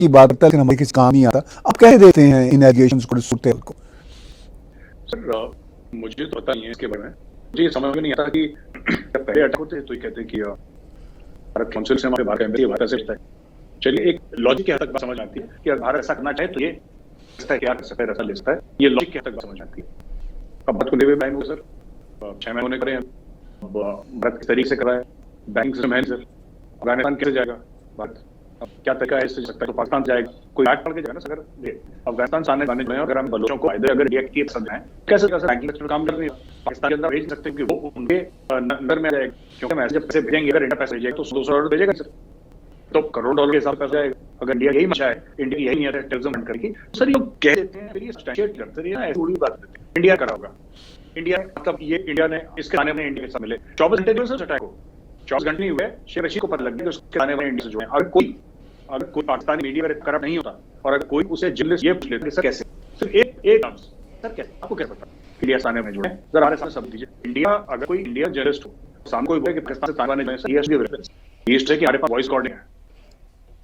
की बात करता है लेकिन हमारे किसी काम नहीं आता। आप कैसे देते हैं इन एलिगेशंस को, सूरत को? सर मुझे तो पता नहीं है इसके बारे में। मुझे ये समझ में नहीं आता कि जब पहले अटैक होते तो ये कहते कि भारत काउंसिल से हमारे भारत एम्बेसी भारत से रिश्ता है। चलिए एक लॉजिक के हद तक बात समझ आती है कि अगर भारत ऐसा करना चाहे तो ये क्या कर सकता है, ऐसा ले सकता है, ये लॉजिक के हद तक बात समझ आती है। अब बात को लेवे बैंक हो सर 6 महीने करे हैं, भारत किस तरीके से कर रहा है, बैंकिंग सिस्टम है सर, अफगानिस्तान कैसे जाएगा भारत, अब क्या तरीका है इससे सकता है, तो पाकिस्तान जाएगा, कोई आठ पड़ के जाएगा ना सर। अगर अफगानिस्तान सामने गाने जो है, अगर हम बलोचों को फायदे अगर इंडिया की पसंद है कैसे बैंकिंग सेक्टर काम कर रही है, पाकिस्तान के अंदर भेज सकते हैं कि वो उनके अंदर में जाएगा, क्योंकि हम ऐसे जब पैसे भेजेंगे, अगर इंडिया पैसे भेजेगा तो $200 भेजेगा सर, तो करोड़ डॉलर के हिसाब से पैसा जाएगा। अगर इंडिया यही मचा है, इंडिया यही नहीं है टेररिज्म फंड करके, सर ये कह देते हैं, फिर ये सब्सटैंशिएट करते हैं, ऐसी थोड़ी बात करते हैं इंडिया करा होगा। इंडिया मतलब ये इंडिया ने इसके आने में इंडिया के साथ मिले 24 घंटे जो है अटैक हो, 24 घंटे नहीं हुए, शेख रशीद को पता लग गया कि उसके आने में इंडिया से जो है। अगर कोई पाकिस्तानी मीडिया अगर करप्ट नहीं होता और अगर कोई उसे जर्नलिस्ट ये पूछ लेते सर कैसे, सिर्फ एक सर कैसे, आपको क्या पता इंडिया से आने में जुड़े, जरा हमारे साथ सब दीजिए। इंडिया अगर कोई इंडिया जर्नलिस्ट हो, सामने कोई बोले कि पाकिस्तान से तालिबान ने जो है ये कि हमारे पास वॉइस रिकॉर्डिंग है,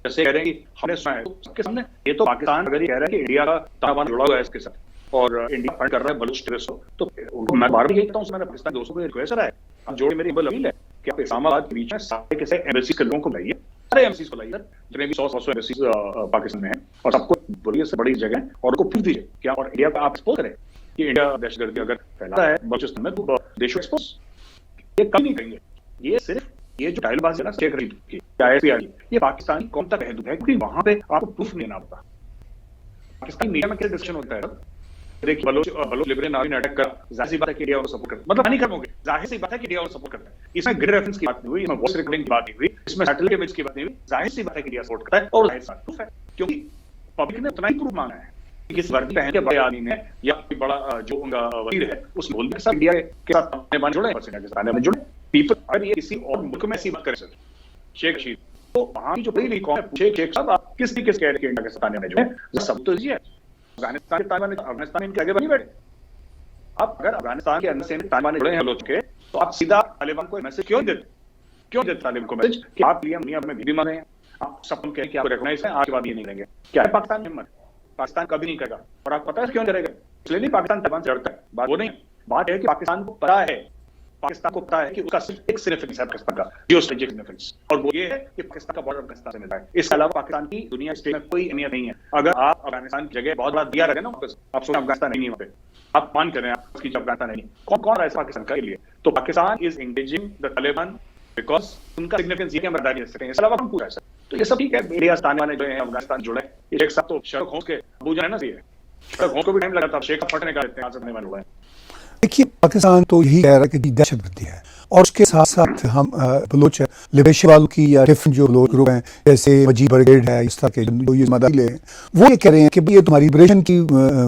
जैसे कह रहे हैं कि हमने सुना है, तो सबके सामने ये तो पाकिस्तान अगर ये कह रहा है कि इंडिया का तालिबान जुड़ा हुआ है इसके साथ और इंडिया फंड कर रहा है बलूच टेररिस्ट को, तो उनको मैं बार बार कहता हूँ, मेरे पाकिस्तान दोस्तों को रिक्वेस्ट है कि जोड़े मेरी अपील है कि आप इस्लामाबाद के बीच में सारे किसी एम्बेसी के लोगों को लाइए, सारे एम्बेसीज को लाइए, जितने भी 100 एम्बेसीज पाकिस्तान में है, और सबको बोलिए से बड़ी जगह और उनको पूछ दीजिए क्या, और इंडिया का आप एक्सपोज करें कि इंडिया दहशतगर्दी अगर फैला है बलूचिस्तान में तो देश को एक्सपोज, ये कभी नहीं करेंगे। ये सिर्फ ये जो टाइलबाजी है ना शेख रशीद की आईएसपीआर, ये पाकिस्तानी कौन तक महदूद है, क्योंकि वहां पे आपको प्रूफ नहीं देना पड़ता। पाकिस्तानी मीडिया में क्या डिस्कशन होता है, देखिए बलोच लिबरेशन आर्मी ने अटैक कर, जाहिर सी बात है कि इंडिया को सपोर्ट करता है, मतलब नहीं करोगे, जाहिर सी बात है कि इंडिया को सपोर्ट करता है। इसमें ग्रिड रेफरेंस की बात नहीं हुई, इसमें वॉइस रिकॉर्डिंग की बात नहीं हुई, इसमें सैटेलाइट इमेज की बात नहीं हुई, जाहिर सी बात है कि इंडिया सपोर्ट करता है और जाहिर सी बात प्रूफ है, क्योंकि पब्लिक ने उतना ही प्रूफ मांगा है कि किस वर्दी पहन के बड़े आदमी ने या कोई बड़ा जो उनका वजीर है उस बोल के साथ इंडिया के साथ तालिबान जुड़े और इंडिया के साथ तालिबान जुड़े। पीपल अगर ये किसी और मुल्क में ऐसी बात करे सर शेख रशीद, तो वहां की जो पढ़ी लिखी कौन है पूछे शेख साहब आप किस तरीके से कह रहे हैं इंडिया के साथ तालिबान जुड़े, सब तो दीजिए। अफगानिस्तान के तालिबान अफगानिस्तान इनके आगे बनी बैठे, आप अगर अफगानिस्तान के अंदर से तालिबान जुड़े हैं बलोच के, तो आप सीधा तालिबान को मैसेज क्यों देते तालिबान को मैसेज कि आप लिए दुनिया में भी माने हैं, आप सब कह कि आपको रिकॉग्नाइज है, आज के बाद ये नहीं करेंगे, क्या है पाकिस्तान में हिम्मत, पाकिस्तान कभी नहीं करेगा, और आपको पता है क्यों करेगा, इसलिए नहीं पाकिस्तान तालिबान से लड़ता है, बात वो नहीं, बात है कि पाकिस्तान को पता है कि उसका सिर्फ एक सिग्निफिकेंस है पाकिस्तान का, जियो स्ट्रेटेजिक सिग्निफिकेंस, और वो ये है कि पाकिस्तान का बॉर्डर अफगानिस्तान से मिलता है, इसके अलावा पाकिस्तान की दुनिया स्टेट में कोई अहमियत नहीं है। अगर आप अफगानिस्तान की जगह बहुत बड़ा दिया रहे ना वापस, आप सोचें अफगानिस्तान नहीं वहाँ पे, आप मान करें आप उसकी अफगानिस्तान नहीं, कौन रहा है पाकिस्तान के लिए, तो Pakistan is engaging the Taliban because उनका सिग्निफिकेंस ये कि हम बर्दाश्त कर सकते हैं, इसके अलावा हम पूरा है सर, तो ये सब ठीक है। इंडिया तालिबान जो है अफगानिस्तान जुड़े, ये एक साथ तो शर्क होंस के अबूजा है ना, सही है, शर्क होंस को भी टाइम लगा था, शेख फटने का लेते हैं, आज तालिबान जुड़ा है। देखिए पाकिस्तान तो यही कह रहा है कि दहशतगर्दी है, और उसके साथ साथ हम बलोच लिबरेशन वालों की या डिफरेंट जो लोग ग्रुप हैं जैसे मजीद ब्रिगेड है, इस तरह के जो ये मदाइल हैं, वो ये कह रहे हैं कि ये तुम्हारी लिबरेशन की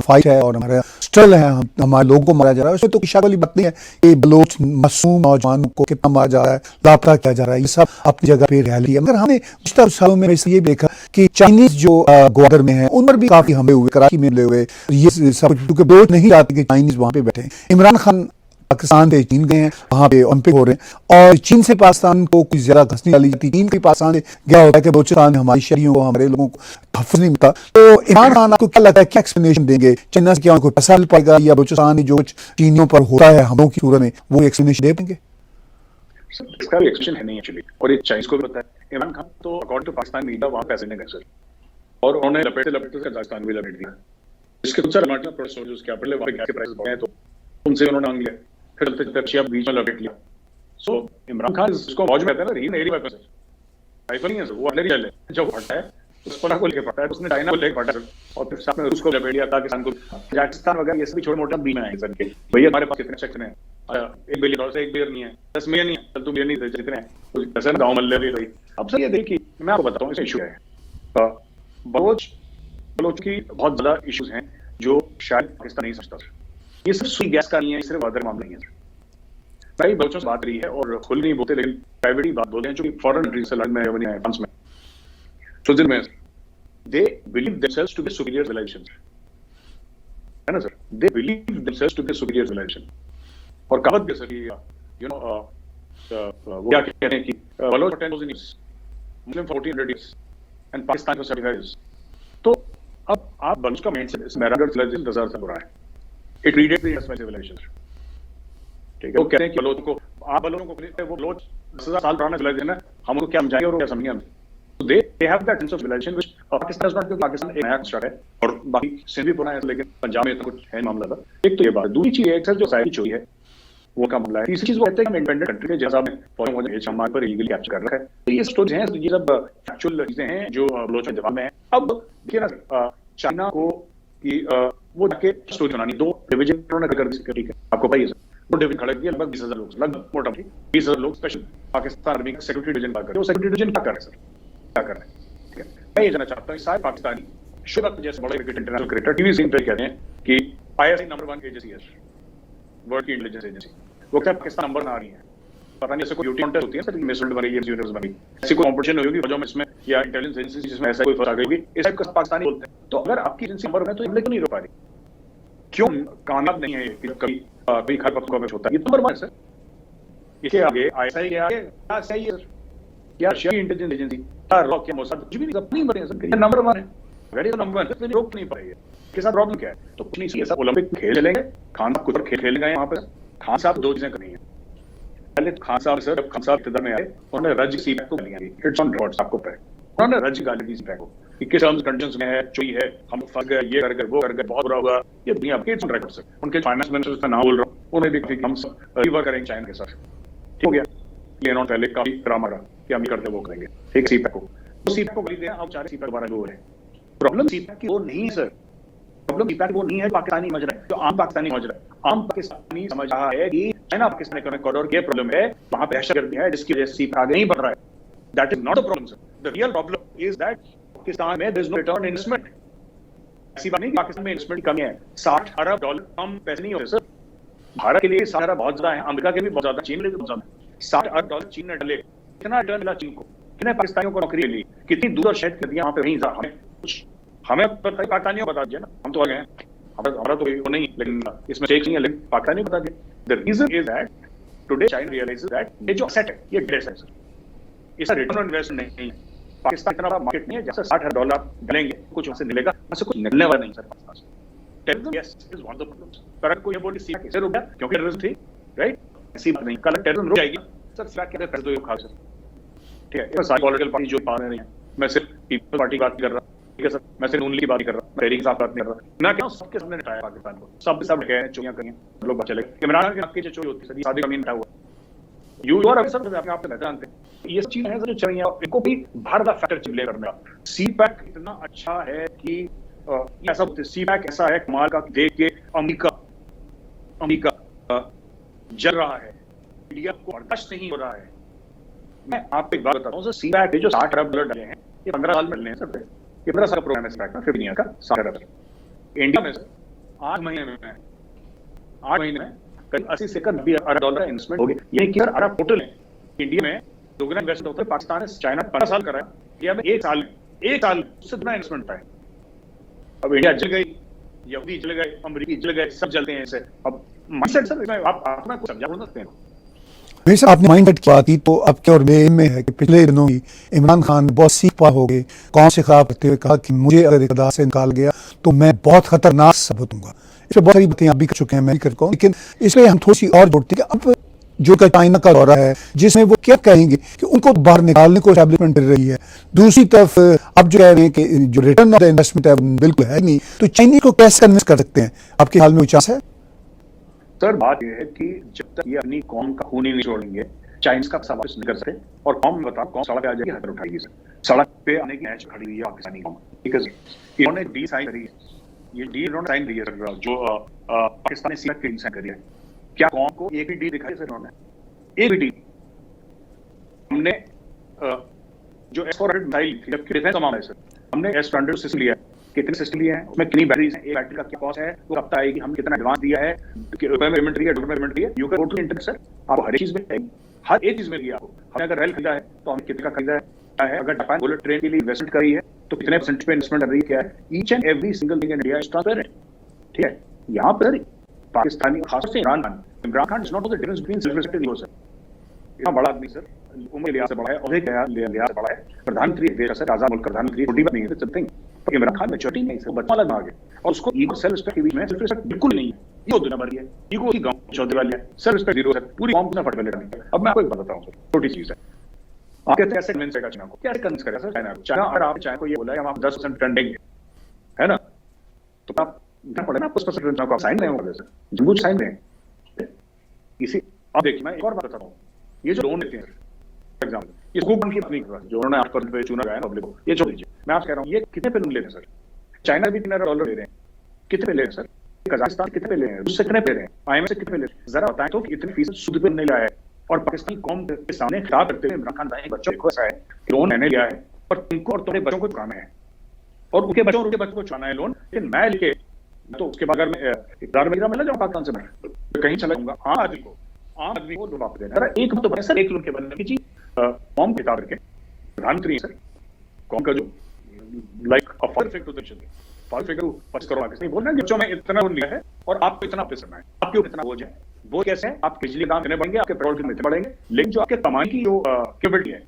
फाइट है और हमारा स्ट्रगल है, हमारे लोगों को मारा जा रहा है, उसमें तो शक वाली बात नहीं है कि बलोच मासूम नौजवानों को कितना मारा जा रहा है, लापता किया जा रहा है, ये सब अपनी जगह पे रियलिटी है। मगर हमने पिछले सालों में ये देखा कि चाइनीज जो ग्वादर में है उन पर भी काफी हमले हुए, कराची में हमले हुए, ये सब क्योंकि बलोच नहीं चाहते कि चाइनीज वहां पे बैठे। इमरान खान पाकिस्तान से चीन गए हैं, वहाँ पे ओलंपिक हो रहे हैं, और चीन से पाकिस्तान को कुछ ज्यादा घसनी डाली जाती, चीन के पाकिस्तान से गया होता है कि बलूचिस्तान हमारी शहरियों को, हमारे लोगों को तहफ़्फ़ुज़ नहीं मिलता। तो इमरान खान आपको क्या लगता है, क्या एक्सप्लेनेशन देंगे, चाइना से क्या उनको पैसा मिल पाएगा, या बलूचिस्तान में जो चीनियों पर होता है हमलों की सूरत में वो एक्सप्लेनेशन दे पाएंगे? इसका भी एक्सप्लेनेशन है नहीं एक्चुअली, और ये चाइनीज को भी पता है। इमरान खान तो अकॉर्डिंग टू पाकिस्तान मीडिया वहाँ पैसे नहीं गए सर, और उन्होंने लपेटे कजाकिस्तान भी लपेट दिया, इसके कुछ टमाटर प्रोड्यूस जो कैपिटल वहाँ पे गैस के प्राइस बढ़े हैं तो उनसे उन्होंने मांग लिया, फिर रशिया बीच में लपेट लिया। सो इमरान खान इसको मौज में रहता है ना, रीन एरी वेपन राइफल नहीं है सर, वो अटलरी है, जब फटा है उस पर को लेकर फटा है, उसने चाइना को लेकर फटा है और फिर साथ में रूस को लपेट लिया, पाकिस्तान को, कजाकिस्तान वगैरह ये सभी छोटे मोटा बीच में आए सर के, भैया हमारे पास कितने सेक्शन है, $1 बिलियन से $1 बिलियन नहीं है, 10 मिलियन नहीं है, चल तू बिलियन नहीं थे जितने हैं जैसे गाँव मल्ले रही। अब सर ये देखिए मैं आपको बताता हूँ इसका इशू है, बलोच की बहुत ज्यादा इशूज हैं जो शायद पाकिस्तान नहीं समझता। ये सिर्फ सुई गैस का नहीं है, सिर्फ अदर मामले नहीं है। भाई बलोचों से बात रही है और खुल नहीं बोलते, लेकिन प्राइवेटली बात बोलते हैं, जो कि फॉरेन कंट्रीज से लंदन में, जर्मनी में, फ्रांस में, स्विट्जरलैंड में, they believe themselves to be superior civilisation, है ना sir, they believe themselves to be superior civilisation. और कहावत भी सर यू नो वो क्या कहते हैं कि Baloch 10,000 years, Muslim 1400 years and Pakistan for 75 years, तो अब आप बलूच का माइंडसेट मेहरानगढ़ सिविलाइजेशन 10,000 साल पुराना है। It predates the Indus valley civilisation. ठीक है, वो कहते हैं कि बलोच को आप बलोचों को वो बलोच 10,000 साल पुराना सिविलाइजेशन है, हम उनको क्या समझाएंगे और क्या समझेंगे हम। They have that sense of civilization which Pakistan does not, क्योंकि पाकिस्तान एक नया कंस्ट्रक्ट है और बाकी सिंध भी पुराना है, लेकिन पंजाब में तो कुछ है मामला था। एक तो ये बात, दूसरी चीज एक सर जो साइड चोरी है वो का मामला है। तीसरी चीज वो कहते हैं कि हम इंडिपेंडेंट कंट्री के जैसा में फौजों को भेज हमारे पर इलीगली कैप्चर कर रखा है। तो ये स्टोरीज हैं, ये सब फैक्चुअल चीजें हैं जो बलोच में जवाब में है। अब देखिए ना, चाइना को कि वो जाके स्टोरी बनानी, 2 डिवीजन उन्होंने कर दी। ठीक है, आपको पता ही है, 2 डिवीजन खड़े किए, लगभग 20,000 लोग, लगभग मोटामोटी 20,000 लोग स्पेशल पाकिस्तान आर्मी का सिक्योरिटी डिवीजन का कर रहे हैं। वो सिक्योरिटी डिवीजन क्या कर रहे हैं सर, क्या कर रहे हैं? मैं ये जानना चाहता हूँ, सारे पाकिस्तानी शुभ जैसे बड़े cricket international cricketer TV screen पे कहते हैं कि आईएसआई नंबर 1 एजेंसी है वर्ल्ड की इंटेलिजेंस एजेंसी, वो क्या पाकिस्तान नंबर ना आ रही है? पता नहीं, ऐसे कोई ब्यूटी कॉन्टेस्ट होती है सर, मिस वर्ल्ड बनी, यूनिवर्स बनी, ऐसी कोई कंपटीशन होगी वजह में इसमें या इंटेलिजेंस एजेंसी जिसमें ऐसा कोई फर्क आ गई होगी, इस टाइप का पाकिस्तानी बोलते हैं। तो अगर आपकी एजेंसी नंबर 1 है तो हमले क्यों नहीं रोक पा रही? क्यों कामयाब नहीं है कि कभी कभी खरपतवार में होता है? ये नंबर 1 है सर। इसके आगे आईएसआई के आगे क्या सही है क्या रशिया की इंटेलिजेंस एजेंसी रॉक या मोसाद कुछ भी नहीं, सब नहीं बने सर, ये नंबर 1 है। अगर ये नंबर 1 है तो रोक नहीं पाएंगे, के साथ प्रॉब्लम क्या है? तो कुछ नहीं, सब ओलंपिक खेल चलेंगे, खान साहब कुछ और खेल खेलेंगे वहां पर। खान साहब 2 चीजें करनी है। पहले खान साहब सर, जब खान साहब इक़्तिदार में आए उन्होंने रज सीपैक को गाली दी, इट्स ऑन रिकॉर्ड, आपको पता है उन्होंने रज गाली दी सीपैक को कि किस टर्म्स कंडीशंस में है, चोरी है, हम फंस गए, ये कर गए, वो कर गए, बहुत बुरा हुआ। ये दुनिया के इट्स ऑन रिकॉर्ड सर। उनके फाइनेंस मिनिस्टर का नाम बोल रहा हूं, उन्हें भी हम रिवर करेंगे चाइना के साथ, ठीक हो गया। ये इन्होंने पहले काफी ड्रामा रहा कि हम ये करते वो करेंगे, ठीक है। सीपैक को सीपैक को गाली दिया, अब चाहे सीपैक दोबारा जो है। प्रॉब्लम सीपैक की वो नहीं है सर, प्रॉब्लम सीपैक वो नहीं है पाकिस्तानी समझ रहा है, जो आम पाकिस्तानी समझ रहा है। आम पाकिस्तानी समझ रहा है कि चाइना पाकिस्तान इकोनॉमिक कॉरिडोर की प्रॉब्लम है, वहां पे दहशतगर्दी है जिसकी वजह से सीपैक आगे नहीं बढ़ रहा है। That is not a problem sir. The real problem is that Pakistan में there is no return investment. ऐसी बात नहीं कि पाकिस्तान में इन्वेस्टमेंट कमी है, $60 अरब कम पैसे नहीं होते सर। भारत के लिए 60 अरब बहुत ज्यादा है, अमेरिका के भी बहुत ज्यादा, चीन के लिए भी बहुत ज्यादा। $60 अरब चीन ने डाले, कितना रिटर्न मिला चीन को, कितने पाकिस्तानियों को नौकरी मिली, कितनी दूर और शहद कर दिया वहां पे, वहीं हमें कुछ हमें पाकिस्तानियों को बता दिया ना, हम तो आ गए हैं, हमारा तो वो नहीं, लेकिन इसमें चेक नहीं है, लेकिन पाकिस्तानियों को बता दिया। The reason is that today China realises that ये जो एसेट है ये डेड है सर, इसका रिटर्न ऑन इन्वेस्टमेंट नहीं है। पाकिस्तान इतना बड़ा मार्केट नहीं है जैसे $60 डालेंगे कुछ वहां से मिलेगा, वहां से कुछ निकलने वाला नहीं सर पाकिस्तान से। Terrorism yes is one of the problems, पर अगर कोई ये बोले सीपैक कैसे रुक गया क्योंकि टेररिज्म थी, राइट? ऐसी बात नहीं, कल टेररिज्म रुक जाएगी सर, सीपैक के पैसे तो खा सर, ठीक है। ये सारी पॉलिटिकल पार्टी जो पा रहे हैं, मैं सिर्फ पीपल पार्टी की बात कर रहा, ठीक है सर, मैं सिर्फ नून लीग की बात कर रहा, मैं तहरीक साहब बात नहीं कर रहा। मैं क्या सबके सामने हटाया पाकिस्तान को, सब कह रहे हैं चोरियां करी, लोग बात चले इमरान खान की आपकी जो चोरी होती है सर, शादी कमीन उठा हुआ यू और अभी सब अपने आप में जानते हैं। ये चीजें हैं जो चल रही हैं, इनको भी भारत का फैक्टर चिपले करना। सीपैक इतना अच्छा है कि ऐसा सीपैक ऐसा है कमाल का, देख के अमेरिका जल रहा है, इंडिया को बर्दाश्त नहीं हो रहा है। मैं आपको एक बात बताता हूँ सर, सीपैक जो $60 अरब डाले हैं ये 15 साल में डले हैं सर, ये 15 साल का प्रोग्राम है सीपैक का, 15 ईयर का, $60 अरब। इंडिया में सर 8 महीने में करीब 80 से $90 अरब इन्वेस्टमेंट हो गया, यानी कि अरब टोटल है। इंडिया में दोगुना इन्वेस्टमेंट होता है, पाकिस्तान चाइना 15 साल कर रहा है, इंडिया में एक साल उससे दुगना इन्वेस्टमेंट है। अब इंडिया जल गई, यहूदी जल गए, अमरीकी जल गए, सब जलते हैं ऐसे। अब माइंडसेट सर आप कुछ समझा बोल सकते हैं। भाई साहब, आपने माइंडसेट की बात की तो अब क्या और में है कि पिछले दिनों ही इमरान खान बहुत सीख पा हो गए, कौन से ख्वाब करते हुए कहा कि मुझे अगर इक़्तिदार से निकाल गया तो मैं बहुत खतरनाक साबित होऊंगा। इस पर बहुत सारी बातें आप भी कर चुके हैं, मैं भी कर चुका हूँ, लेकिन इसलिए हम थोड़ी सी और जोड़ते हैं कि अब जो का चाइना का दौरा है जिसमें वो क्या कहेंगे कि उनको बाहर निकालने को एस्टैब्लिशमेंट कर रही है, दूसरी तरफ अब जो कह रहे हैं कि जो रिटर्न ऑफ द इन्वेस्टमेंट है बिल्कुल है नहीं, तो चाइनीज को कैसे कन्विंस कर सकते हैं? आपके हाल में विचार है? सर बात यह है कि जब तक ये अपनी कौम का खून ही नहीं छोड़ेंगे, चाइनीज का सवाल नहीं कर सकते। और कौम बताओ, कौन सड़क पे आ जाएगी, हाथ उठाएगी सर, सड़क पे आने की मैच खड़ी हुई है पाकिस्तानी कौम, ठीक है सर। इन्होंने डी साइन करी है, ये डी इन्होंने साइन करी है सर, जो पाकिस्तान ने सीपैक की साइन करी है। क्या कौम को एक भी डी दिखाई सर इन्होंने? एक भी डी। हमने जो S-400 मिसाइल थी, जबकि डिफेंस का मामला है सर, हमने S-400 सिस्टम लिया है, कितने सिस्टम लिए हैं, उसमें कितनी बैटरीज हैं, एक बैटरी का क्या कॉस्ट है, वो कब तक आएगी, हम कितना एडवांस दिया है, रुपए में पेमेंट दिया है, डॉलर में पेमेंट दिया है, you can go to internet sir, आपको हर एक चीज में, हर एक चीज में दिया आपको। हमने अगर रेल खरीदा है तो हमने कितने का खरीदा है, अगर जापान बुलेट ट्रेन के लिए इन्वेस्टमेंट करी है तो कितने परसेंट पे इन्वेस्टमेंट कर रही है, क्या है, each and every single thing in India is transparent, ठीक है। यहाँ पर पाकिस्तानी खासतौर से Imran Khan is not the difference between silver sir, इतना बड़ा आदमी सर, उम्र लिहाज से बड़ा है, और लिहाज से बड़ा है, प्रधानमंत्री देश का सर, आजाद मुल्क प्रधानमंत्री, छोटी बात नहीं है, समथिंग तो इमरान खान मैच्योरिटी नहीं है, बच्चा वाला दिमाग है और उसको ईगो सेल्फ रिस्पेक्ट के बीच में सेल्फ रिस्पेक्ट बिल्कुल नहीं है। ईगो दुनिया भर है, ईगो की गांव चौधरी वाली है, सेल्फ रिस्पेक्ट जीरो है, पूरी कॉम ने फट पहले डाली। अब मैं आपको एक बताता हूं सर, छोटी चीज है, आप कहते हैं कैसे कन्विंस करेगा चाइना को, कैसे कन्विंस करेगा सर चाइना को? चाइना अगर आप चाइना को ये बोला है हम आप 10% रिटर्न देंगे, है ना, तो आप देना पड़ेगा आपको 10% रिटर्न को, आप साइन नहीं होगा सर, जरूर साइन दें इसी। अब देखिए मैं एक और बात बताता हूँ, ये जो लोन देते हैं एग्जाम्पल, ये स्कूप की अपनी जो उन्होंने 8% पे चुना गया है पब्लिक को, ये छोड़ दीजिए, मैं आपसे कह रहा हूँ ये कितने पे लोन ले रहे हैं सर? चाइना भी $3 दे रहे हैं, कितने पे ले रहे हैं सर? कजाकिस्तान कितने पे ले रहे हैं, उससे कितने पे ले रहे हैं, IMF से कितने पे ले रहे हैं? जरा बताएं तो कि इतनी फीसद सूद पे नहीं लाया है। और पाकिस्तानी कौम के सामने खिताब करते हुए इमरान खान बताएं बच्चों देखो ऐसा है कि लोन मैंने लिया है और तुमको और तुम्हारे बच्चों को चुकाना है और उनके बच्चों और उनके बच्चों को चुकाना है लोन, लेकिन मैं लेके तो उसके बाद अगर मैं इकरार में मिला जाऊँ पाकिस्तान से, मैं कहीं चला जाऊंगा, आम आदमी को लोन वापस देना। एक तो बने सर, एक लोन के बनने की चीज कौम के तार करके प्रधानमंत्री है सर, कौम का जो like a father figure to the children, father figure 25 crore किसी बोल रहे हैं बच्चों में इतना लोन लिया है और आपको इतना वापस करना है, आपके ऊपर इतना बोझ है। वो कैसे है? आप बिजली दाम कितने बढ़ेंगे, आपके पेट्रोल कितने बढ़ेंगे, लेकिन जो आपके कमाई की जो कैपेबिलिटी है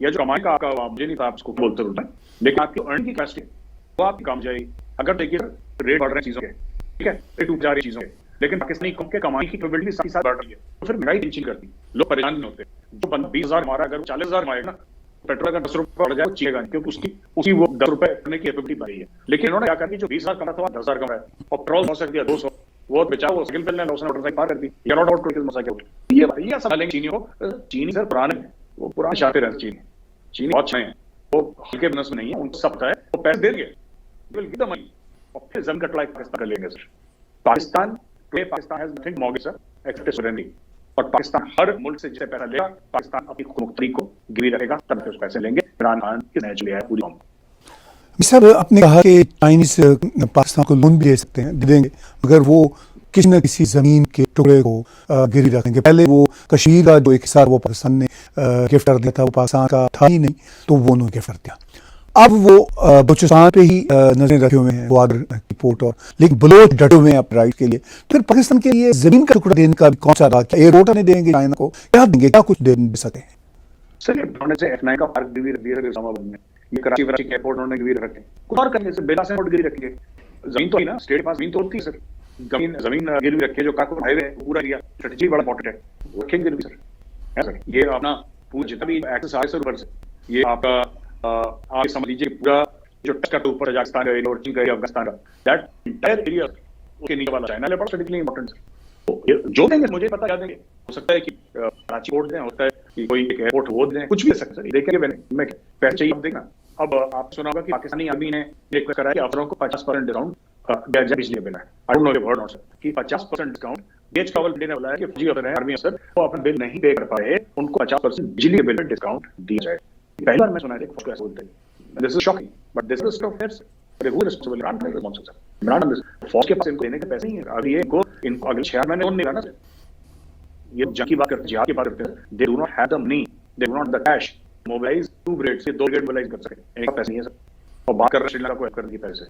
या जो कमाई का आपका, मुझे नहीं था आप उसको बोलते होता है, लेकिन आपकी अर्निंग की कैपेसिटी वो आपकी कम जाएगी। अगर देखिए रेट बढ़ रहे हैं चीजों के, ठीक है, रेट उठ जा रही चीजों के, लेकिन पाकिस्तानी कम के कमाई की कैपेबिलिटी साथ ही साथ बढ़ रही है, तो फिर महंगाई नीचे करती, लोग परेशान नहीं होते। जो बंदा 20,000 मारा अगर 40,000 मारेगा ना, पेट्रोल का 10 रुपये बढ़ जाए वो चलेगा नहीं, क्योंकि उसकी वो 10 रुपए करने की कैपेबिलिटी बढ़ी है। लेकिन उन्होंने क्या कर दी, जो 20,000 कमा था 10,000 कमाया और पेट्रोल हो सकती है 200, वो बेचारा वो साइकिल पे उसने मोटरसाइकिल पार कर दी, या नॉट आउट करके मोटरसाइकिल। ये भैया सब लेंगे चीनी को, चीनी सर पुराने हैं, वो पुराने शातिर हैं, चीनी बहुत अच्छे हैं, वो हल्के बिजनेस में नहीं है, उनको सब पता है, वो पैसे देंगे और फिर जमीन कटलाई पाकिस्तान कर लेंगे सर। Pakistan has nothing mortgage sir except sovereignty, और पाकिस्तान हर मुल्क से जिसे पैसा लेगा, पाकिस्तान अपनी मुख्तरी को गिरवी रखेगा, तब फिर पैसे लेंगे। इमरान खान किसने लिया है पूरी कौम। सर आपने कहा कि चाइनीज पाकिस्तान को लोन भी दे सकते हैं, दे देंगे, मगर वो किसी न किसी जमीन के टुकड़े को गिरवी रखेंगे। पहले वो कश्मीर का जो एक हिस्सा वो पाकिस्तान ने गिफ्ट कर दिया था, वो पाकिस्तान का था ही नहीं, तो वो उन्होंने गिफ्ट कर दिया। अब वो बलूचिस्तान पे ही नजरें रखे हुए हैं बॉर्डर की पोर्ट, और लेकिन बलोच डटे हुए हैं अपने राइट के लिए। फिर पाकिस्तान के लिए जमीन का टुकड़ा देने का कौन सा राह, एयरपोर्ट नहीं देंगे चाइना को, क्या देंगे, क्या कुछ दे सकते हैं? सर ये F9 का पार्क गिरवी रख दिया इस्लामाबाद में, ये कराची के एयरपोर्ट उन्होंने गिरवी रखे, कुछ और करने से बेला से नोट गिरवी रखी है। जमीन तो ही ना, स्टेट पास जमीन तो होती है सर, जमीन गिरवी रखी है, जो काकोर हाईवे पूरा एरिया स्ट्रेटेजी बड़ा इंपॉर्टेंट है, वो रखेंगे गिरवी सर, है सर। ये अपना पूरा जितना भी एक्सेस है सर ऊपर से, ये आपका आप समझ लीजिए पूरा जो टच का ऊपर कजाकिस्तान का एरिया और चीन का एरिया, अफगानिस्तान का, दैट एंटायर एरिया उसके नीचे वाला चाइना बड़ा स्ट्रेटेजिकली इंपॉर्टेंट है। तो जो देंगे मुझे पता क्या देंगे, हो सकता है कि कराची पोर्ट दें, होता है कि कोई एक एयरपोर्ट वो दें, कुछ भी दे सकते हैं, देखेंगे मैं पैसे चाहिए अब देना। अब आप सुना होगा कि पाकिस्तानी आर्मी ने एक करा है कि अफसरों को 50% डिस्काउंट बिजली बिल है, I don't know you heard not sir, कि 50% डिस्काउंट बीएच कावल ने बोला है कि फौजी अफसर हैं, आर्मी अफसर, वो अपना बिल नहीं पे कर पाए, उनको 50% बिजली बिल में डिस्काउंट दिया जाए। पहली बार मैं सुना है फौज को ऐसा बोलते हैं, this is shocking, but this is of fair. अरे वो responsible Imran Khan responsible sir, Imran Khan फौज के पास इनको देने के पैसे नहीं है, अभी ये इनको अगले 6 महीने और नहीं रहना सर। ये जंग की बात करते हैं, जिहाद की बात करते हैं, they do not have the money, they do not the cash mobilise 2 brigade से 2 ब्रिगेड मोबिलाइज कर सके, इनका पैसे नहीं है सर, और बात कर रहे हैं श्रीलंका को कर दी पैसे।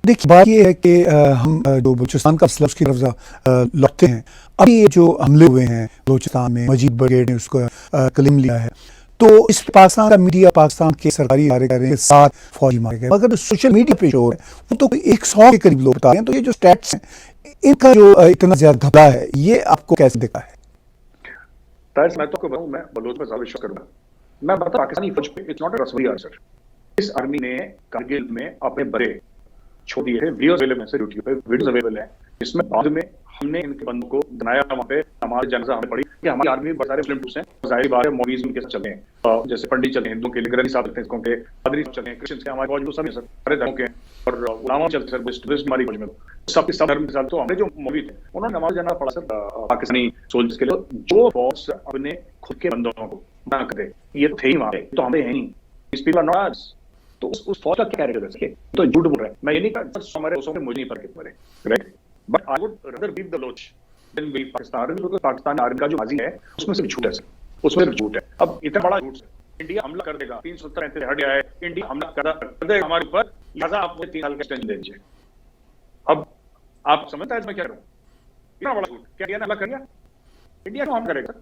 देखिए बात ये है कि हम जो बलूचिस्तान का मसला उसकी तरफ लौटते हैं। अभी ये जो हमले हुए हैं बलूचिस्तान में, मजीद ब्रिगेड ने उसको क्लेम लिया है, तो इस पाकिस्तान का मीडिया, पाकिस्तान के सरकारी इदारे कह रहे हैं 7 फौजी मारे गए, मगर सोशल मीडिया पे शो है वो तो 100 के करीब लोग बता रहे हैं। तो ये जो स्टैट्स हैं, इनका जो इतना ज्यादा घबरा है, ये आपको कैसे दिखा है? मैं तो बताऊं, मैं बलोच पर ज्यादा विश्वास करूंगा। मैं बता पाकिस्तानी फौज पे इट्स नॉट अ रसवई आंसर। इस आर्मी ने कारगिल में अपने बड़े छोड़ दिए हैं, वीडियोस अवेलेबल है सर, यूट्यूब पे वीडियोस अवेलेबल है, जिसमें बाद में हमने इनके बंदों को बनाया, वहाँ पे हमारे जनाजा हमें पड़ी कि हमारी आर्मी में बहुत सारे मुस्लिम टूस हैं, जाहिर बात है मौलवी उनके साथ चलते हैं, जैसे पंडित चलते हैं हिंदुओं के, ग्रंथी साहब चलते हैं इसको के, पादरी चलते हैं, क्रिश्चियंस के, हमारे फौज सब सर सारे धर्मों के, और उलामा चलते सर, बुद्धिस्ट हमारी फौज में सब धर्म के साथ। तो हमारे जो मौलवी थे उन्होंने हमारा जना पड़ा सर पाकिस्तानी सोल्जर्स के लिए, जो फौज अपने खुद के बंदों को ना करे, ये थे ही वहाँ पे, तो हमें है नहीं, इस पीपल आर नॉट। तो उस फौज का क्या कैरेक्टर है, तो झूठ बोल रहा है। मैं ये नहीं कहा हमारे 200 में मुझे नहीं फर्क पड़े, right, but I would rather beat the लोच देन बीट पाकिस्तान, क्योंकि पाकिस्तान आर्मी का जो माजी है उसमें सिर्फ झूठ है सर, उसमें झूठ है। अब इतना बड़ा झूठ सर, इंडिया हमला कर देगा, 370 हट गया है, इंडिया हमला कर देगा हमारे ऊपर, लिहाजा आप मुझे 3 साल का एक्सटेंशन दे दीजिए। अब आप समझता है इसमें क्या करूं, इतना बड़ा झूठ, क्या इंडिया ने हमला कर दिया, इंडिया को हम करेगा सर,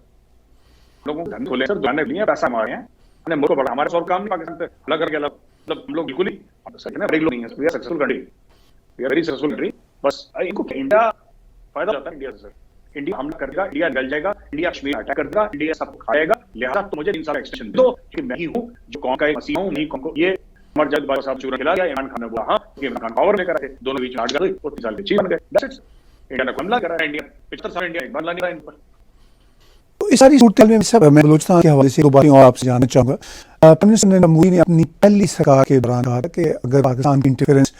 लोगों को धन खोले सर, दुकानें ली हैं, पैसा हमारे हैं, हमने मुल्क को बढ़ा, हमारे 100 काम नहीं पाकिस्तान से हमला करके अलग मतलब हम लोग बिल्कुल ही ब्रेक लो नहीं है, we are successful country, we are very successful country. बस इनको इंडिया फायदा होता है इंडिया से सर। इंडिया हमला कर देगा, इंडिया गल जाएगा, इंडिया कश्मीर अटैक कर देगा, इंडिया सबको खाएगा, लिहाजा तो मुझे 3 साल एक्सटेंशन दो कि मैं ही हूं जो कौन का मसीहा हूं, नहीं कौन को ये अमर जद बाबा साहब चूरा खिला गया, इमरान खान ने बोला हाँ, इमरान खान पावर लेकर आए, दोनों बीच में आठ गई और 3 साल के चीफ बन गए। That's it. इंडिया ने हमला करा है, इंडिया 75 साल इंडिया एक बार ला नहीं रहा इन पर। तो इस सारी सूरत में सब मैं बलूचिस्तान के हवाले से दो बातें और आपसे जानना चाहूँगा। प्राइम मिनिस्टर नरेंद्र मोदी ने अपनी पहली सरकार के दौरान कहा था कि अगर पाकिस्तान की इंटरफेरेंस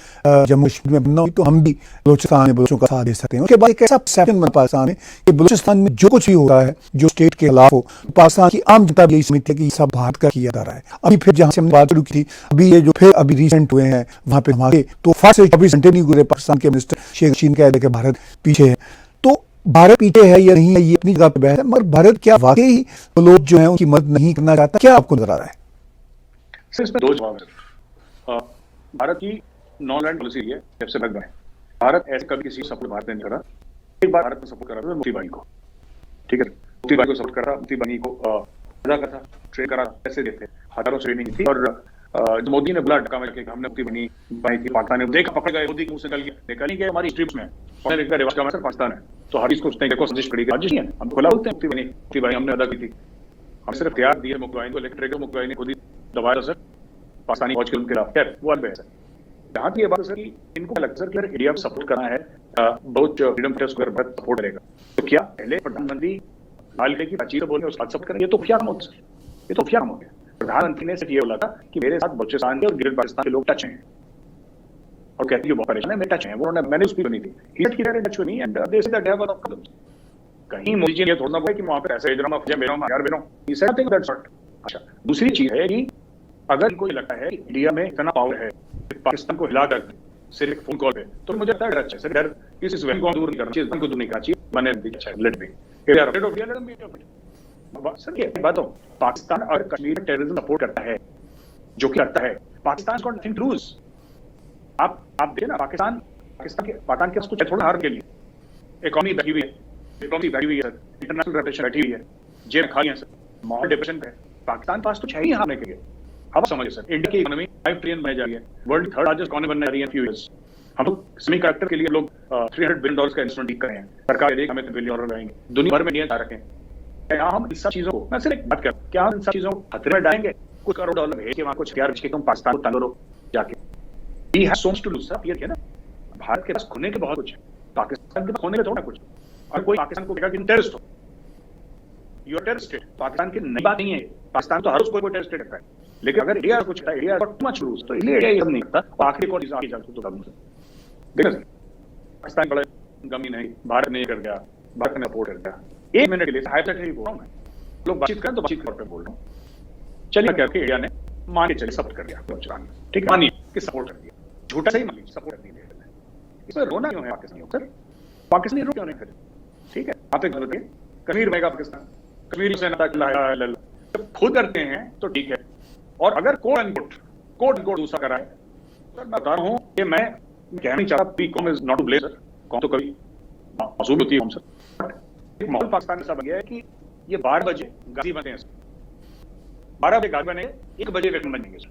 जम्मू कश्मीर में बनना हो तो हम भी बलूचिस्तान में बलोचों का साथ दे सकते हैं। उसके बाद एक ऐसा परसेप्शन बना पाकिस्तान में कि बलूचिस्तान में जो कुछ भी हो रहा है जो स्टेट के खिलाफ हो, पाकिस्तान की आम जनता भी यही समझती है कि सब भारत का किया जा रहा है। अभी फिर जहाँ से हमने बात शुरू की थी, अभी ये जो फिर अभी रिसेंट हुए हैं वहाँ पे हमारे तो 24 घंटे नहीं गुजरे पाकिस्तान के मिनिस्टर शेख हसीना कह रहे कि भारत पीछे है। तो भारत पीछे है या नहीं है ये अपनी जगह पे बहस है, मगर भारत क्या वाकई वो लोग जो हैं उनकी मदद नहीं करना चाहता? क्या आपको नजर आ रहा है? सर इसमें 2 जवाब है। भारत की नॉन लैंड पॉलिसी है जब से बने, भारत ऐसे कभी किसी सपोर्ट भारत ने नहीं करा। एक बार भारत ने सपोर्ट करा था मुफ्ती बाई को, ठीक है, मुफ्ती बाई को सपोर्ट करा, मुफ्ती बाई को मजा करा, ट्रेन करा, पैसे देते, हजारों ट्रेनिंग थी। और मोदी ने बोला ढका में कि हमने मुफ्ती बाई थी, पाकिस्तान ने देखा, पकड़ गए, मोदी के मुंह से निकल गया, निकल नहीं गया हमारी स्ट्रिप्स में, हमने देखा रिवाज का मतलब पाकिस्तान है तो हर चीज को उसने देखो साजिश करी, साजिश नहीं है, हम खुला बोलते हैं मुफ्ती बाई हमने अदा की थी, हम सिर्फ तैयार दिए मुफ्ती बाई को, इलेक्ट्रिक मुफ्ती बाई ने खुद ही दबाया सर पाकिस्तानी फौज के उनके खिलाफ। खैर वो अलग है। जहाँ की ये बात सर कि इनको लगता है सर कि इंडिया को सपोर्ट करना है, बहुत फ्रीडम फाइटर्स को भारत सपोर्ट करेगा तो क्या पहले प्रधानमंत्री लाल की बातचीत बोलेंगे उसका सपोर्ट करेंगे? ये तो क्या काम होता है, ये तो क्या काम हो गया। प्रधानमंत्री ने सिर्फ ये बोला था कि मेरे साथ बलूचिस्तान के और गिलगित बाल्टिस्तान के लोग टच हैं और कहते हैं बहुत परेशान है, मेरे टच हैं, वो मैंने उसकी सुनी थी, ही सेड कि देयर टच नहीं and they said that they have a problem. कहीं मोदी जी ने थोड़ा ना बोला कि मैं वहां पे ऐसे इधर मैं फौज में यार बेरो, he said thing that sort. अच्छा, दूसरी चीज है कि अगर इनको लगता है कि इंडिया में इतना पावर है पाकिस्तान को हिला कर सिर्फ एक फोन कॉल पे, तो मुझे लगता है डर अच्छा है सर, डर किसी से को दूर नहीं करना चाहिए, को दूर नहीं करना चाहिए, बने अच्छा है, let be if are afraid of real let be. Sir ये बात हो, पाकिस्तान और कश्मीर में टेररिज्म सपोर्ट करता है जो कि करता है, Pakistan got nothing to lose. आप देखिए ना, पाकिस्तान के पास कुछ थोड़ा हार के लिए इकोनॉमी बैठी हुई है, डिप्लोमेसी बैठी हुई है सर, इंटरनेशनल रेपुटेशन बैठी हुई है, जेब खाली है सर, माहौल डिप्रेशन पे है, पाकिस्तान पास कुछ है ही हारने के लिए। अब समझिए सर, इंडिया की इकोनॉमी 5 ट्रिलियन बनने जा रही है, वर्ल्ड थर्ड लार्जेस्ट इकोनॉमी बनने जा रही है फ्यू इयर्स। हम लोग सेमीकंडक्टर के लिए लोग $300 बिलियन का इन्वेस्टमेंट कर रहे हैं, सरकार देख हमें $1 बिलियन रहेंगे, दुनिया भर में नियत आ रखे हैं। क्या हम इन सब चीजों को, मैं सिर्फ एक बात कर, क्या हम इन सब चीजों को खतरे में डालेंगे? कुछ करोड़ डॉलर भेज के वहां कुछ हथियार भेज के तुम पाकिस्तान को तंगरो जाके, we have so much to lose sir. ये है ना, भारत के पास खोने के बहुत कुछ है, पाकिस्तान के पास खोने के थोड़ा कुछ। और कोई पाकिस्तान को कहेगा कि टेररिस्ट हो, यू आर टेररिस्ट, पाकिस्तान की नई बात नहीं है, पाकिस्तान तो हर रोज कोई टेररिस्ट करता है, लेकिन अगर इंडिया कुछ है, इंडिया टू मच रूल्स, तो इंडिया ये सब नहीं करता। आखिरी को आगे जाके तो देखना सर, पाकिस्तान बड़ा गमी नहीं, भारत ने कर गया, भारत ने सपोर्ट कर गया। 1 मिनट के लिए हाइपोथेटिकली बोल रहा हूं मैं, लोग बातचीत करें तो बातचीत के तौर पे बोल रहा हूं, चलिए करके इंडिया ने मान के चलिए सपोर्ट कर दिया बलूचिस्तान, ठीक है, मानिए कि सपोर्ट कर दिया, झूठा सही मान लीजिए सपोर्ट कर दिया, इसमें रोना क्यों है पाकिस्तानियों सर? पाकिस्तानी रो क्यों नहीं फिर? ठीक है, आप एक गलत है, कश्मीर रहेगा पाकिस्तान, कश्मीर से ना जब खुद करते हैं तो ठीक है, और अगर कोड अनकोड दूसरा करा है, सर मैं बता रहा हूं कि मैं कहना नहीं चाहता P com is not to blame sir, कौन तो कभी मासूम होती है हम सर। एक माहौल पाकिस्तान में ऐसा बन गया है कि ये 12 बजे गाजी बनते हैं सर, 12 बजे गाजी बनेंगे, 1 बजे विक्रम बनेंगे सर,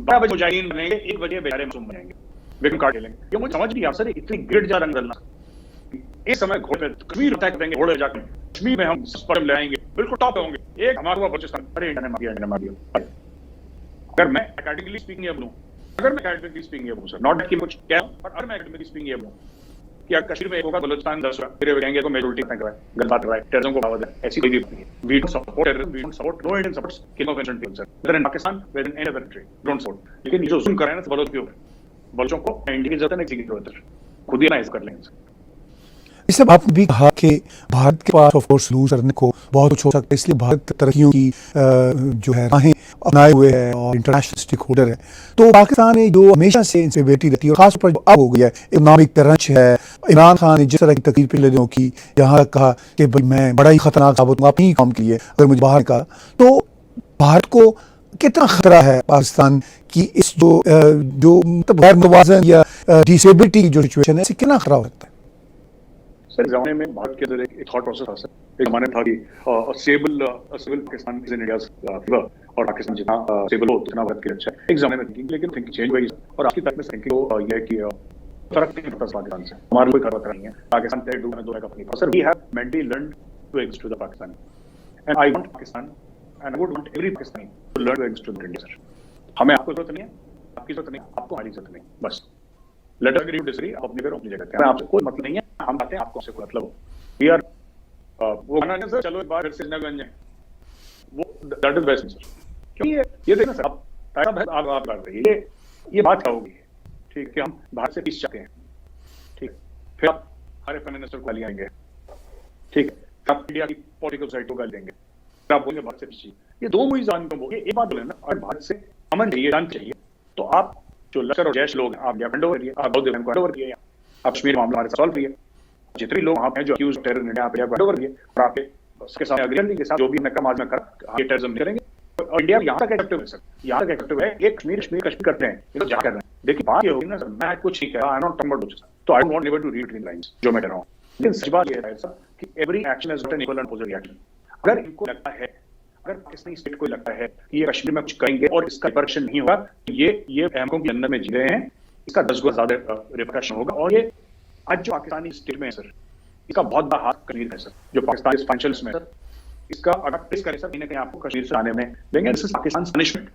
12 बजे मुजाहिदीन बनेंगे, 1 बजे बेचारे मासूम बनेंगे, विक्रम कार्ड लेंगे। ये मुझे समझ नहीं आ सर, इतनी गिरट जा रंग डालना, इस समय घोड़े में कश्मीर अटैक करेंगे, घोड़े जाकर कश्मीर में हम स्पर्म ले आएंगे, बिल्कुल टॉप पे होंगे, एक हमारा हुआ बलूचिस्तान, अरे इंडिया ने मार दिया। अगर मैं एकेडमिकली स्पीकिंग ये बोलूं, सर, नॉट कि कुछ क्या, पर अगर मैं एकेडमिकली स्पीकिंग ये बोलूं कि अगर कश्मीर में होगा बलूचिस्तान 10 फिर कहेंगे तो मेजॉरिटी तक है, गलत बात है, टेररिज्म को बढ़ावा दे, ऐसी कोई भी बात नहीं है। We don't support terrorism, we don't support, no Indian supports killing of innocent people sir, whether in Pakistan whether in any other country, don't support. लेकिन जो जुल्म कर रहे हैं ना बलोच के ऊपर, बलोचों को इंडिया की जरूरत नहीं, किसी की जरूरत है, खुद ही ना कर लेंगे। इस सब आपने भी कहा कि भारत के पास ऑफ कोर्स लूज करने को बहुत कुछ हो सकता है, इसलिए भारत तरक्कियों की जो है राहें अपनाए हुए है और इंटरनेशनल स्टेक होल्डर है। तो पाकिस्तान ने जो हमेशा से इनसे बेटी रहती है, और खासतौर पर जो अब हो गया है इकोनॉमिक क्रंच है, इमरान खान ने जिस तरह की तकरीर पिछले दिनों की, यहाँ तक कहा कि भाई मैं बड़ा ही खतरनाक साबित हूँ अपनी ही काम के लिए अगर मुझे बाहर निकाला, तो भारत को कितना खतरा है पाकिस्तान की इस जो मतलब गैर मुतवाज़न या डिसेबिलिटी की जो सिचुएशन है, इससे कितना खतरा हो सकता है? सर जमाने में भारत के अंदर एक थॉट प्रोसेस था सर, एक माने था कि stable Pakistan is in India's favour, और पाकिस्तान जितना स्टेबल हो उतना भारत के लिए अच्छा है। एक जमाने में थिंकिंग, लेकिन थिंकिंग चेंज हुई और आपकी तरफ में थिंकिंग को यह है कि फर्क नहीं पड़ता पाकिस्तान से, हमारा कोई खतरा नहीं है। पाकिस्तान तेरे डूबने दो अपनी sir, we have mentally learned to exist with Pakistan and I want Pakistan and I would want every Pakistani to learn to exist with India sir. हमें आपको जरूरत नहीं है, आपकी जरूरत नहीं, आपको हमारी जरूरत नहीं, बस let us agree to disagree, आप अपनी अपनी जगह पे, आपसे कोई मतलब नहीं है, हम चाहते हैं आपको से कोई मतलब हो। वी आर वो गाना नहीं सर, चलो एक बार फिर से न बन जाए, वो दैट इज बेस्ट सर। क्योंकि ये देखना सर, आप आप कर रही है ये बात क्या होगी, ठीक है, हम बाहर से पीस चाहते हैं, ठीक, फिर आप हमारे प्राइम मिनिस्टर को गाली आएंगे, ठीक, आप इंडिया की पॉलिटिकल साइड को गाली देंगे, फिर आप बोलेंगे भारत से पीछे, ये दो मूवीज जान को बोलिए, एक बात बोले ना, और भारत से अमन चाहिए, जान चाहिए, तो आप जो लश्कर और जैश लोग आप हैंड ओवर किए, आप बहुत हैंड ओवर किए, आप कश्मीर मामला हमारे साथ सॉल्व किए, जितने लोग वहां पे जो अक्यूज टेरर इंडिया आप हैंड ओवर किए, और आपके उसके साथ एग्रीमेंट के साथ जो भी नक्का माज में कर ये टेररिज्म करेंगे, और इंडिया यहाँ तक एक्टिव है सर, यहाँ तक एक्टिव है, एक कश्मीर करते हैं, ये तो जा कर रहे हैं। देखिए बात ये होगी ना सर, मैं कुछ नहीं कह रहा, I am not talking about, तो I don't want never to read between lines जो मैं कह रहा हूँ, लेकिन सच बात ये है सर कि every action is not an equal and opposite reaction. अगर इनको लगता है, अगर पाकिस्तानी स्टेट को लगता है कि ये कश्मीर में कुछ करेंगे और इसका रिपरकशन नहीं होगा, तो ये अहमकों की जन्नत में जी रहे हैं, इसका 10 गुना ज्यादा रिपरकशन होगा। और ये आज जो पाकिस्तानी स्टेट में है सर, इसका बहुत बड़ा हाथ कश्मीर है सर, जो पाकिस्तान फाइनेंशियल्स में सर, इसका अगर टेस्ट करें सर, कहीं ना कहीं आपको कश्मीर से आने में देंगे, this is Pakistan punishment,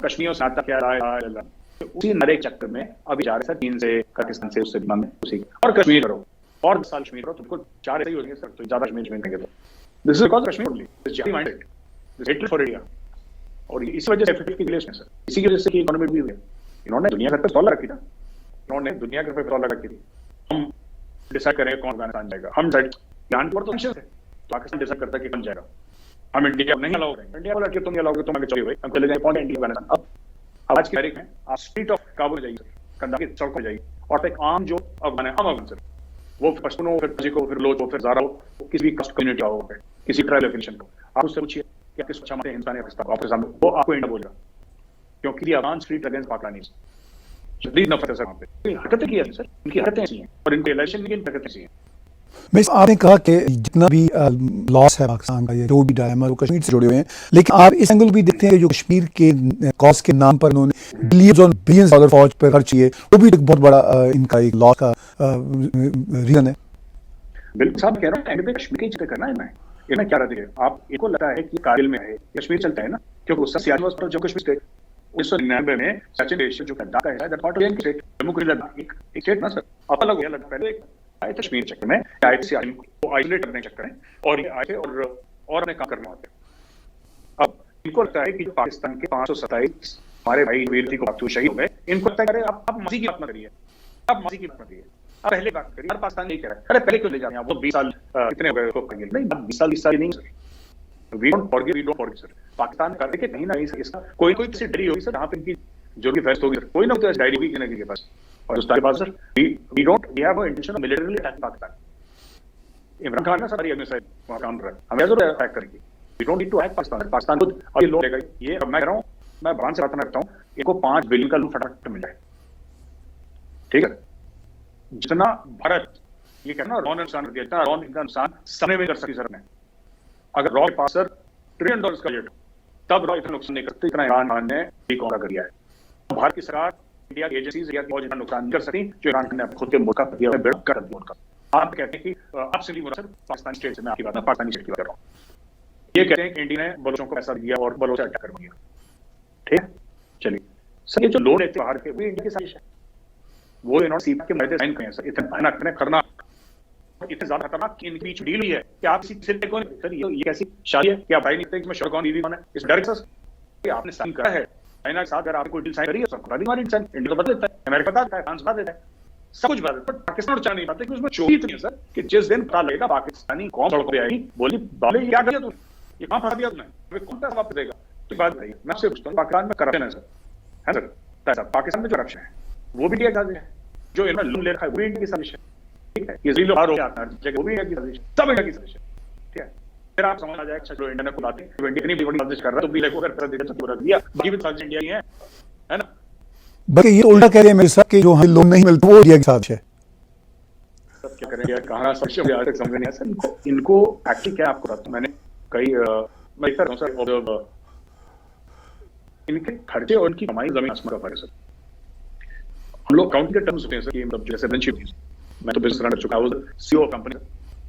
Kashmir से आता क्या रहा है, तो उसी नरे चक्कर में अभी जा रहे सर, चीन से, पाकिस्तान से, उससे उसी और कश्मीर करो, और 10 साल कश्मीर करो, तुमको 4 ऐसे ही हो जाएंगे सर, तो ज्यादा कश्मीर करेंगे तो this is because Kashmir only this just minded this hatred for India, और इस वजह से इफेक्ट की रिलेशन है सर, इसी की वजह से कि इकोनॉमी भी हुई है। इन्होंने दुनिया भर पे डॉलर रखी था, इन्होंने दुनिया भर पे डॉलर रखी थी, हम डिसाइड करें कौन अफगानिस्तान जाएगा, हम ध्यान पर तो टेंशन है, पाकिस्तान डिसाइड करता है कि कौन जाएगा, हम इंडिया नहीं अलाउ करेंगे, इंडिया बोला कि तुम नहीं अलाउ करोगे, तुम आगे चले गए, हम चले जाए पहुंचे इंडिया अफगानिस्तान। अब आज की तारीख में आप स्ट्रीट ऑफ काबुल जाइए सर, कंधा की सड़क पर जाइए, और एक आम जो अफगान है, आम अफगान सर, वो पश्तून हो, फिर ताजिक हो, फिर लोच हो, फिर ज़ारा हो, किसी भी कास्ट कम्युनिटी हो, किसी ट्राइबल एफिलिएशन को, आप उससे पूछिए कि आप किस अच्छा मानते हैं हिंदुस्तान या पाकिस्तान, आपके सामने वो आपको इंडिया बोलेगा, क्योंकि अफगान स्ट्रीट अगेंस्ट पाकिस्तानी शदीद नफरत है सर वहाँ पे, हरकतें की है सर, इनकी हरकतें ऐसी हैं, और इनके इलेक्शन की हरकतें ऐसी हैं। आपने कहा कि जितना भी लॉस है पाकिस्तान का, ये जो भी डायमा वो कश्मीर से जुड़े हुए हैं, लेकिन आप इस एंगल भी देखते हैं कि जो कश्मीर के कॉज के नाम पर उन्होंने बिलियंस और बिलियंस डॉलर फौज पर खर्च किए, वो भी एक बहुत बड़ा इनका एक लॉस का रीजन है। बिल्कुल साहब कह रहा हूँ, कश्मीर की जिक्र करना है, इन्हें क्या रहती है, आप इनको लगता है कि कारगिल में है, कश्मीर चलता है ना, क्योंकि उसका सियासी जम्मू कश्मीर स्टेट 1999 में सचिन देशमुख जो लद्दाख है, that part of state, Jammu Kashmir Ladakh एक स्टेट ना सर, आप अलग हो गया लद्दाख, पहले आए थे कश्मीर चक्कर में, आए थे को आइसोलेट करने के चक्कर में, और ये आए थे और अपने काम करने होते। अब इनको लगता है कि पाकिस्तान के 527 हमारे भाई वीर थी को शहीद हो गए, इनको लगता है अरे आप माजी की बात मत करिए, आप माजी की बात मत करिए, आप पहले बात करिए, हर पाकिस्तान नहीं कह रहा है, अरे पहले क्यों ले जाते हैं आप, वो 20 साल कितने हो गए उसको करिए, नहीं 20 साल नहीं sir, we don't forgive sir, Pakistan कर दे के कहीं ना कहीं इसका कोई किसी डरी होगी सर, जहाँ पे इनकी जो भी फैसला होगी सर, कोई ना कोई डायरी होगी किसी के पास, और उस के पास sir we have a intention of militarily attack Pakistan. Imran Khan ना सारी अपने साइड वहाँ काम कर रहा है, हम जरूर अटैक करेंगे, we don't need to attack Pakistan, Pakistan खुद और ये लोग लेगा, ये अब मैं कह रहा हूँ, मैं भगवान से प्रार्थना करता हूँ, इनको 5 बिलियन का लोन फटाफट मिल जाए, ठीक है, जितना भारत ये कहना रॉन इंसान दिया, इतना रॉन इनका इंसान समय में कर सकती सर ने, अगर रॉ के पास सर $1 ट्रिलियन का बजट, तब रॉ इतना नुकसान नहीं करती इतना ईरान खान ने भी कौन कर दिया है। भारत की सरकार इंडिया की एजेंसीज या फौज इतना नुकसान नहीं कर सकती जो ईरान खान ने खुद के मुल्क का दिया है, बेड़ा कर दिया उनका। आप कहते हैं कि आप सिंधी बोला सर पाकिस्तानी स्टेट से, मैं आपकी बात पाकिस्तानी स्टेट की बात कर रहा हूँ, ये कहते हैं कि इंडिया ने बलोचों को पैसा दिया और बलोच अटैक कर दिया, ठीक है, चलिए सर ये जो लोन लेते बाहर के, वो इंडिया की साजिश है, वो इन्होंने सीपा के मायदे साइन किए हैं सर, इतने भयानक इतने खतरनाक, इतने ज्यादा खतरनाक कि इनके बीच डील हुई है कि आप किसी सिर पे कौन सर, ये कैसी शादी है कि आप भाई नहीं सकते कि मैं शोर कौन बीवी कौन है, इस डर सर कि आपने साइन करा है चाइना के साथ, अगर आपने कोई डील साइन करी है सब हमारी साइन, इंडिया तो बदल देता है, अमेरिका बता देता है, फ्रांस बता देता है, सब कुछ बता देता है, पाकिस्तान और चाइना नहीं पाते कि उसमें चोरी इतनी है सर कि जिस दिन पता लगेगा पाकिस्तानी कौन सड़कों पे आएगी, बोली बाले क्या किया तूने, ये कहाँ फंसा दिया तुमने, कौन पैसा वापस देगा, तो बात भाई मैं आपसे पूछता हूँ, पाकिस्तान में करप्शन है सर, है सर, पाकिस्तान में जो करप्शन है वो भी इंडिया का है, जो इन्होंने लोन ले रखा है वो इंडिया की साजिश है, ठीक है, ये जिलो हार हो गया जगह वो भी इंडिया की साजिश, सब इंडिया की साजिश है, ठीक है, फिर आप समझ आ जाएगा अच्छा जो इंडिया ने बुलाते हैं, जो इंडिया इतनी बड़ी साजिश कर रहा है तो भी देखो अगर पैसा देगा तो पूरा दिया, बाकी भी साजिश इंडिया की है ना, बल्कि ये उल्टा कह रहे हैं मेरे साथ कि जो हमें लोन नहीं मिलता वो इंडिया की साजिश है। सब क्या करेंगे, कहाँ साजिश है आज तक समझ नहीं आया सर, इनको एक्चुअली क्या आपको बताता हूँ, मैंने कई मैं देखता हूँ सर, इनके खर्चे और इनकी कमाई जमीन आसमान का फर्क है सर। हम लोग अकाउंटिंग के टर्म्स होते हैं सर कि मतलब जैसे बैलेंस शीट, मैं तो बिजनेस रन कर चुका हूँ, सीईओ ऑफ कंपनी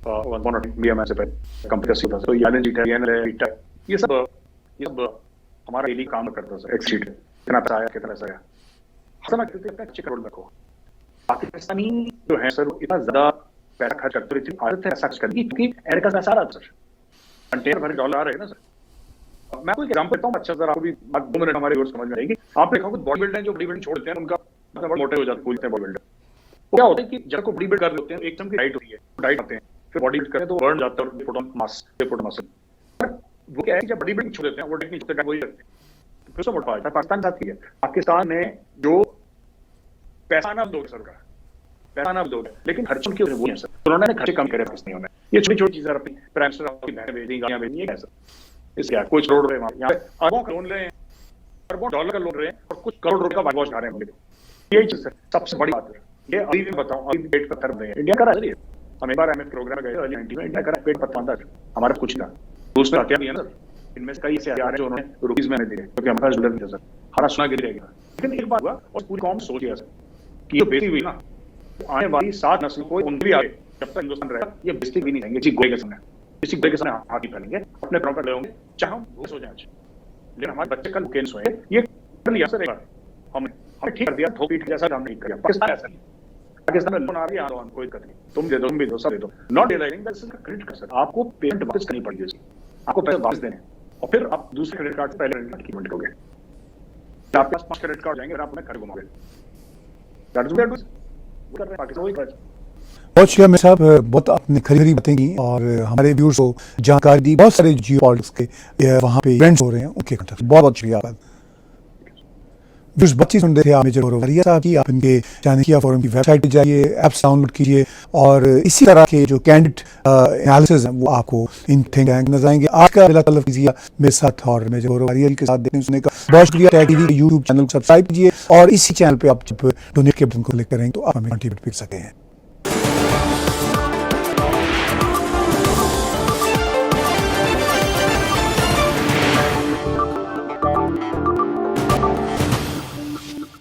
वन और बीएमएस से पहले कंपनी का सीईओ था, तो ये बैलेंस शीट है, ये सब हमारा डेली काम करता है सर। एक शीट कितना पैसा आया, कितना पैसा आया, समझ सकते हैं, चेक करोड़ रखो। पाकिस्तानी जो है सर इतना ज्यादा पैसा खर्च करते, इतनी आदत है पैसा खर्च करने की, क्योंकि अमेरिका का सारा सर कंटेनर भरे डॉलर आ रहे हैं ना सर। मैं कोई एग्जांपल देता हूँ, अच्छा सर आपको भी 2 मिनट हमारे और समझ में आएगी। आप देखोगे बॉडी बिल्डर जो बॉडी बिल्डिंग छोड़ देते हैं उनका मतलब बड़ा मोटे हो जाते हैं बॉडी बिल्डर। क्या होता है कि जब को बॉडी बिल्ड कर लेते हैं एक किस्म की डाइट होती है, डाइट आते हैं, फिर बॉडी बिल्ड करते हैं तो बर्न जाता है और put on mass, put on muscle. वो क्या है कि जब बॉडी बिल्डिंग छोड़ देते हैं वो डाइट नहीं छोड़ते, वही रखते हैं, फिर से मोटा हो जाता है। पाकिस्तान साथ ही है, पाकिस्तान ने जो पैसा ना दोगे सर का पैसा ना दोगे, लेकिन खर्चों की वो है सर, तो उन्होंने खर्चे कम करे पाकिस्तानियों ने। ये छोटी छोटी चीजें अपनी प्राइम मिनिस्टर आपकी बहनें भेज दी, गाड़ियां भेज दी, है सर। इसके कुछ रोड रहे यहाँ पे अरबों का लोन ले रहे हैं, अरबों डॉलर का लोन रहे हैं और कुछ करोड़ रुपए का वाइट वॉश खा रहे हैं। यही चीज है सबसे बड़ी बात है। ये अभी भी बताऊं, अभी पेट पत्थर रहे हैं, इंडिया का रहा है। हम एक बार IMF प्रोग्राम गए अर्ली 90 में, इंडिया का पेट पत्थर बांधा हमारा कुछ था, दूसरे हथियार भी है ना, इनमें से कई से हथियार हैं जो उन्होंने रुपीज में दिए, क्योंकि हमारा डॉलर नहीं था सर, हमारा सोना गिर गया। लेकिन एक बात हुआ और पूरी कौम सोच गया सर कि ये बेइज्जती हुई ना, आने वाली 7 नस्ल को उन भी आगे जब तक हिंदुस्तान रहेगा ये बेइज्जती भी नहीं रहेंगे, किसी गोए के सामने, किसी गोए के सामने हाथ नहीं फैलेंगे, अपने प्रॉपर ले होंगे, चाहे हम भूख सो जाए, लेकिन हमारे बच्चे कल भूखे सोए। ये कर लिया सर, एक बार हमने ठीक कर दिया, ठोक पीट जैसा हमने ठीक कर दिया। पाकिस्तान ऐसा नहीं, पाकिस्तान में लोन आ रही है, कोई दिक्कत नहीं, तुम दे दो, तुम भी दो, सब दे दो, नॉट रियलाइजिंग दैट इसका क्रेडिट कार्ड सर आपको पेमेंट वापस करनी पड़ेगी उसकी, आपको पैसे वापस देने और फिर आप दूसरे क्रेडिट कार्ड से पहले क्रेडिट कार्ड की पेमेंट करोगे। आपके पास 5 क्रेडिट कार्ड जाएंगे और आप उन्हें घर घुमाओगे, दैट इज व्हाट कर रहे हैं पाकिस्तान, वही कर रहे हैं। बहुत शुक्रिया मेरे साहब, बहुत आपने खरी बातें की और हमारे व्यूअर्स को जानकारी दी। बहुत सारे जियो पॉलिटिक्स के वहाँ पे इवेंट्स हो रहे हैं, उनके कंटेक्ट बहुत बहुत शुक्रिया आपका। व्यूअर्स बातचीत सुन रहे थे आप मेजर गौरव साहब की। आप इनके चाणक्य फोरम की वेबसाइट पे जाइए, ऐप्स डाउनलोड कीजिए और इसी तरह के जो कैंडिडेट एनालिसिस हैं वो आपको इन थिंक टैंक नजर आएंगे। आज का अगला तलब कीजिए मेरे साथ और मेजर गौरव के साथ देखने सुनने का बहुत शुक्रिया। टैग टीवी यूट्यूब चैनल को सब्सक्राइब कीजिए और इसी चैनल पर आप जब डोनेट के बटन को क्लिक करेंगे तो आप हमें कंट्रीब्यूट कर सकते हैं।